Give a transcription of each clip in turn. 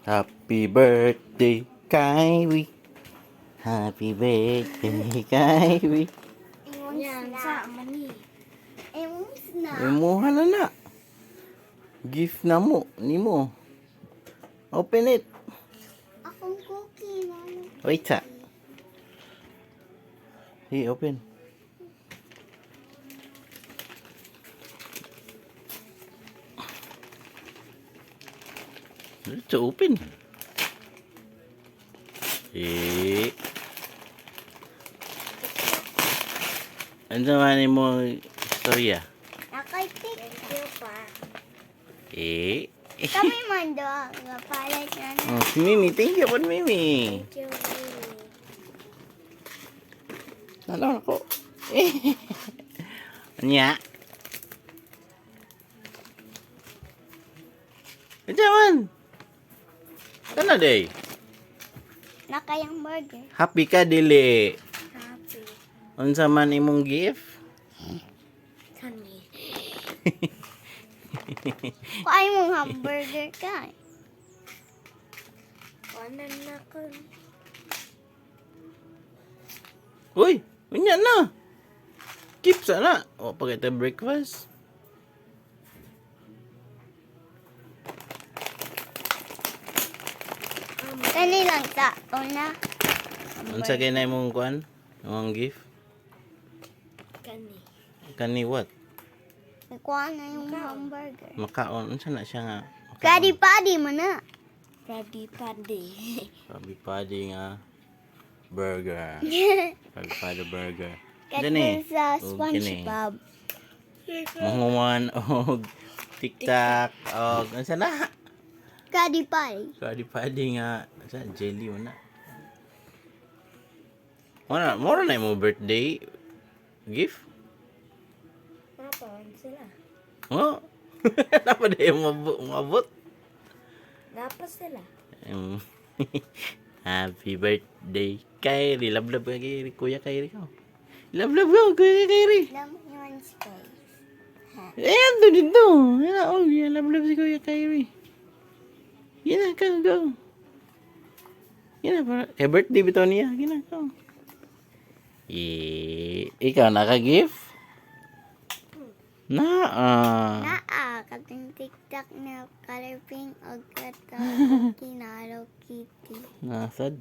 Happy birthday, Kyrie. Happy birthday, Kyrie. Yan, sa mani. Imuha na. Gift na mo, ni mo. Open it. Akong cookie, mama. Wait sa. Hey, open. Let's open. Eh. Ano naman mo istorya? Nakaitik. Thank you pa. Eh. Kami man doon. Gapalit na na. Oh, si Mimi. Thank you po, Mimi. Thank you, Mimi. Nalaw ako. Eh. Anya? Diyan. Kana day. Nakayang burger. Happy ka dili. Happy. Unsa man imong gift? Kani. Kuhay mong hamburger ka. Wanan na ko. Uy, unya na. Keep sana. O pag ito breakfast. Kani lang ta. Na. Unsa kay na imong kuan? Imong gift? Kani. Kani what? Kuha na yung hamburger. Makaon. Unsa na siya nga? Padi-padi mo na. Padi-padi. Padi nga burger. Padi burger. Katulad sa Oh, SpongeBob. Mahuman og TikTok og unsa na? Padi-padi. Padi nga sa jelly mo na. Mora na mo birthday gift? Napawin sila. Oh. Dapat na yung mabot. Napas sila. Happy birthday, Kyrie. Love ka kay Kuya Kyrie ko. Love ko, Kuya Kyrie. Alam yung space. Ayan, dito. Yan na, oh. Yan, love si Kuya Kyrie. Yan na, go. Yan na, para. Kay birthday bitaw niya. Yan na, go. Ikaw, naka-gift? Naa, kating TikTok na color pink o katong kinaro kitty. Nasad.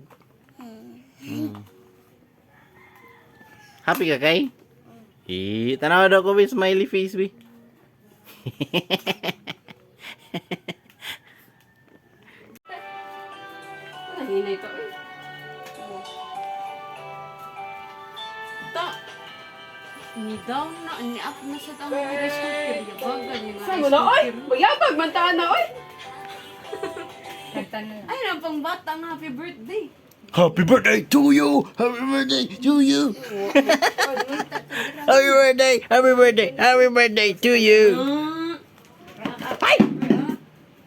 Happy ka kay? Tanaw daw ko with smiley face, bi. Nahinay ka, eh. Ta. Ni-down na, ni-up na sa tamo rice cooker. Yabagan yung Saan mo na, oy? Magyabag, mantaan na, oy! Ay, ang pang batang happy birthday. Happy birthday to you! Happy birthday to you! Happy birthday! Happy birthday! Happy birthday to you! Ay!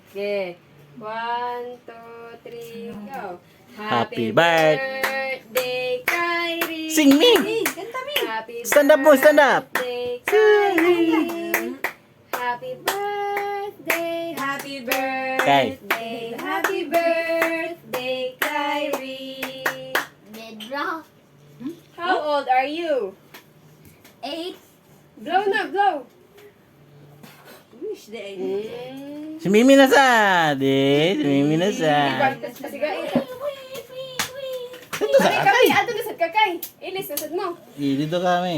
Okay. 1, 2, 3, go. Happy birthday, Kyrie! Sing me! Kanta me! Happy Stand up mo, stand up! birthday, Kyrie! Happy birthday! Happy birthday! Happy birthday, Kyrie! Bedrock. How old are you? 8. Blow na, blow! Wish day. Si Mimi na sa! Si Mimi na sa! Pasiga, ito. Ito sa Kami, kakay! ato na sa kakay. Ilis, nasad mo. Dito kami.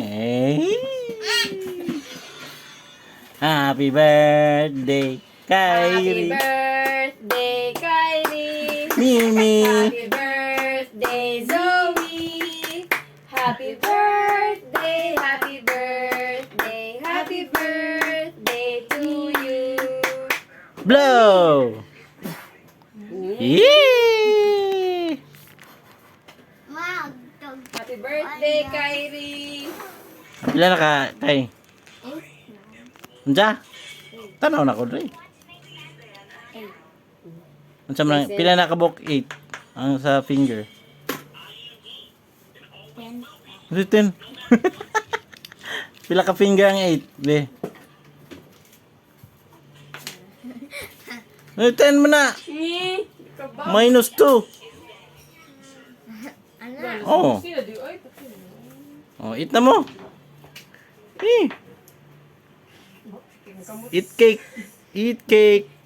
Happy birthday, Happy Kyrie! birthday, Kylie! Mimi! Happy birthday, Zoe! Happy birthday, happy birthday, happy birthday to you! Blow! Yay! Magdog. Happy birthday, Kyrie! Pila na ka, Tay? Unsa? Tanaw na ko, Dre. Unsa man, pila na ka book 8 ang sa finger? 10. Pila ka finger ang 8, be? 10 mo na. Minus 2. Ano? Oh. Sila di ay. Oh, eat na mo. Eh. Eat cake. Eat cake.